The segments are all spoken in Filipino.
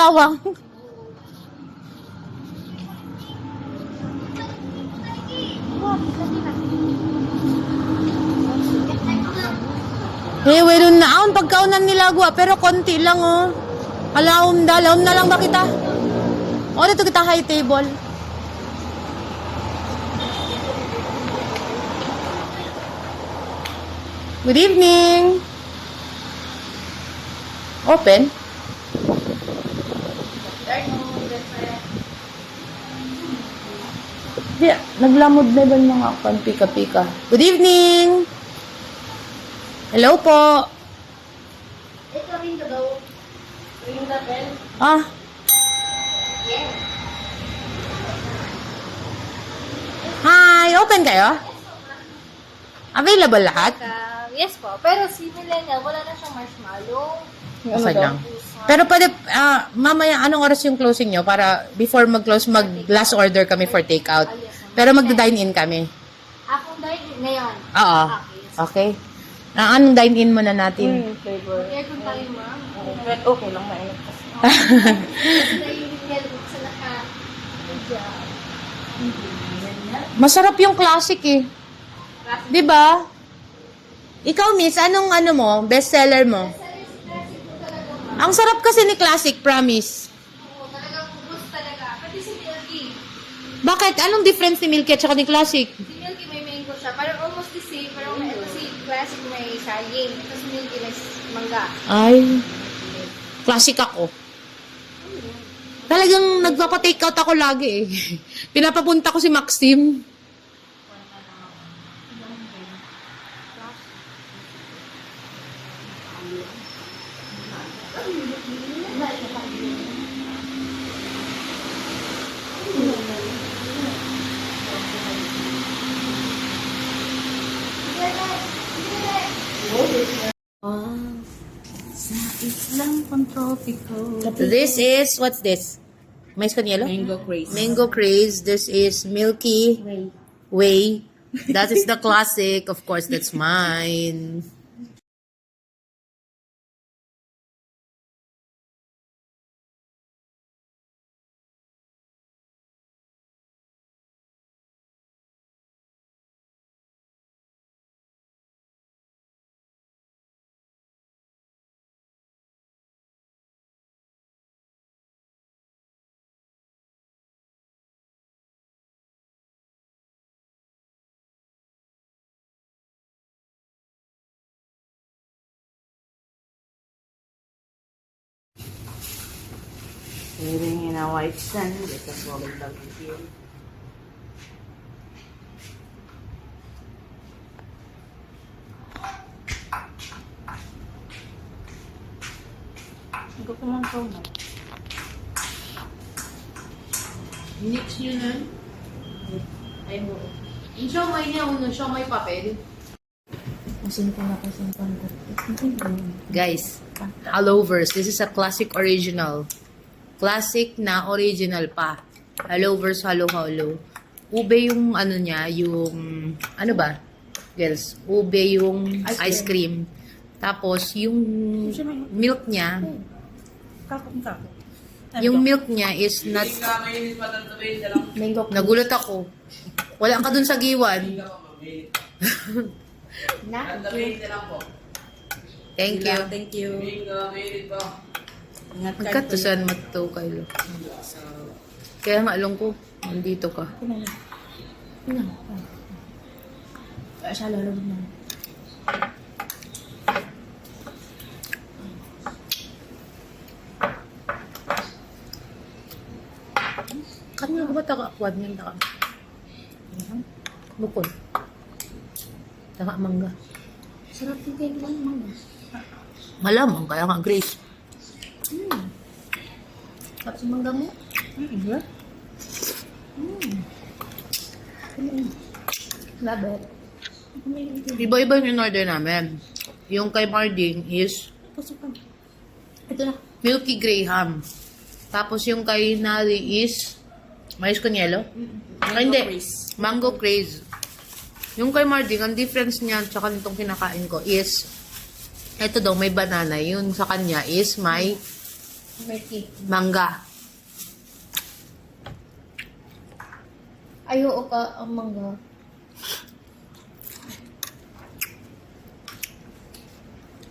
bawang. Eh, wala naon pagkaunan nila gwa, pero konti lang oh. Alawom na lang ba kita? O, dito kita high table. Good evening. Open? Yeah, naglamod na ba mga pika-pika? Good evening. Hello po. Ito rin ka daw. Ring the bell. Ah, Yes. hi. Open kayo? Available lahat? Yes po. Pero si Millennial, wala na siyang marshmallow. Okay lang. Pero pwede, mamaya, anong oras yung closing nyo? Para before mag-close, mag-last order kami for takeout. Pero magda-dine-in kami. Akong dahil ngayon. Oo. Okay. Anong dine-in muna natin? Flavor. Aircon tayo, ma'am. Okay lang, mainit kasi. Kasi naiinigel sa naka. Masarap yung classic eh. Di ba? Ikaw, miss, anong ano mo? Bestseller mo? Ang sarap kasi ni classic, promise. Oo, talagang ubus talaga. Pati si Milky. Bakit? Anong difference ni Milky at saka ni classic? Si Milky may mango siya. Parang almost the same. Pero ito si Classic may saying. Ito si Milky may mangga. Ay, classic ako. Talagang nagpapa-take out ako lagi eh. Pinapapunta ko si Maxim. Sa islang pantropiko. This is, what's this? Mais con yelo? Mango craze. Mango craze. This is Milky Way. That is the classic. Of course, that's mine. Living in a white sand, it's a falling love with you. Hindi ko naman ito na. Mix nyo na. Ay mo. Yung siomay niya, yung siomay papel. Guys, Hellovers, this is a classic original. Classic na original pa. Hellovers, halo-halo. Ube yung ano niya, yung, ano ba? Girls, ube yung ice cream. Tapos, yung milk niya, yung milk niya is not... Nagulat ako. Wala ka dun sa giwan. Thank you. Thank you. Ingat ka. Magkatusan mo to, Kylo. Kaya nga, along ko, nandito ka. Siya lalabog na. Kanina ko ba taka-kwad niyan, taka? Bukod. Taka mangga. Sarap yung kayo ng mangga. Malamang, kaya nga, Grace. Sarap sa mangga mo? Love it. Iba-iba yung in-order namin. Yung kay Marding is Ito na. Milky Graham. Tapos yung kay Nali is mais con yelo? Hindi. Craze. Mango craze. Yung kay Marding, ang difference niya tsaka nitong kinakain ko is ito daw may banana. Yung sa kanya is may Milky. Mangga. Ayoko ka ang mangga.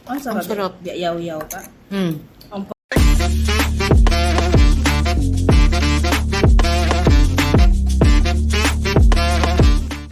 Ang sarap. Ang sarap. Yaw-yaw pa. Mm. Ang